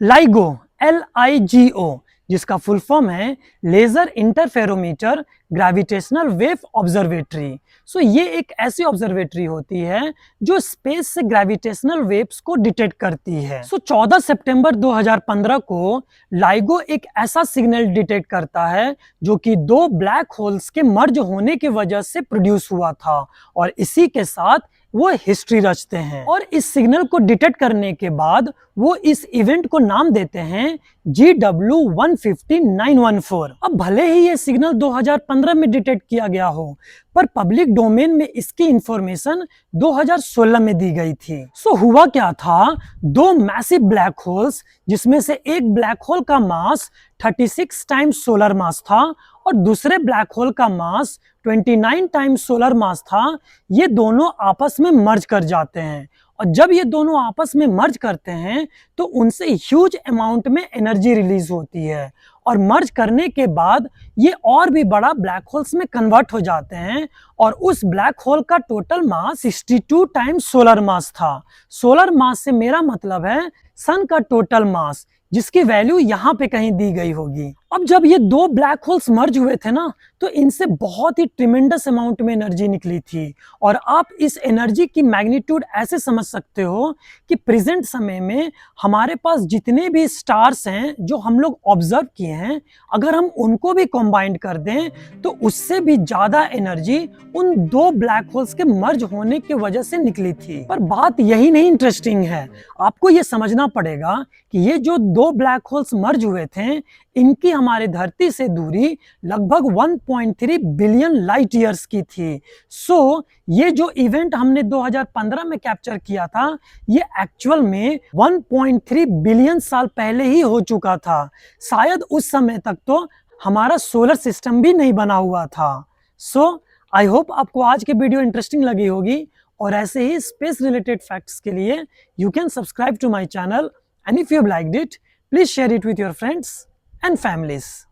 LIGO, LIGO, जिसका full form है laser interferometer gravitational wave observatory. So ये एक ऐसी ऑब्जर्वेटरी होती है जो स्पेस से ग्रेविटेशनल वेव्स को डिटेक्ट करती है। 14 सितंबर 2015 को लाइगो एक ऐसा सिग्नल डिटेक्ट करता है जो कि दो ब्लैक होल्स के मर्ज होने की वजह से प्रोड्यूस हुआ था, और इसी के साथ वो हिस्ट्री रचते हैं। और इस सिग्नल को डिटेक्ट करने के बाद वो इस इवेंट को नाम देते हैं GW150914। अब भले ही ये सिग्नल 2015 में डिटेक्ट किया गया हो, पर पब्लिक डोमेन में इसकी इंफॉर्मेशन 2016 में दी गई थी। हुआ क्या था, दो मैसिव ब्लैक होल्स, जिसमें से एक ब्लैक होल का मास 36 टाइम्स सोलर मास था और दूसरे ब्लैक होल का मास 29 टाइम्स सोलर मास था, ये दोनों आपस में मर्ज कर जाते हैं। और जब ये दोनों आपस में मर्ज करते हैं तो उनसे ह्यूज अमाउंट में एनर्जी रिलीज होती है, और मर्ज करने के बाद ये और भी बड़ा ब्लैक होल्स में कन्वर्ट हो जाते हैं, और उस ब्लैक होल का total mass 62 times solar mass था। सोलर मास से मेरा मतलब है सन का टोटल मास, जिसकी वैल्यू यहाँ पे कहीं दी गई होगी। अब जब ये दो ब्लैक होल्स मर्ज हुए थे ना, तो इनसे बहुत ही ट्रिमेंडस अमाउंट में एनर्जी निकली थी, और आप इस एनर्जी की मैग्नीट्यूड ऐसे समझ सकते हो कि प्रेजेंट समय में हमारे पास जितने भी स्टार्स हैं जो हम लोग ऑब्जर्व किए हैं, अगर हम उनको भी कंबाइन कर दें तो उससे भी ज्यादा एनर्जी उन दो ब्लैक होल्स के मर्ज होने की वजह से निकली थी। पर बात यही नहीं इंटरेस्टिंग है, आपको ये समझना पड़ेगा कि ये जो दो ब्लैक होल्स मर्ज हुए थे, इनकी हमारे धरती से दूरी लगभग 1.3 बिलियन लाइट ईयर्स की थी। ये जो इवेंट हमने 2015 में कैप्चर किया था, ये एक्चुअल में 1.3 बिलियन साल पहले ही हो चुका था। शायद उस समय तक तो हमारा सोलर सिस्टम भी नहीं बना हुआ था। आई होप आपको आज की वीडियो इंटरेस्टिंग लगी होगी, और ऐसे ही स्पेस रिलेटेड फैक्ट्स के लिए you can subscribe to my channel, and if you have liked it, please share it with your friends and families.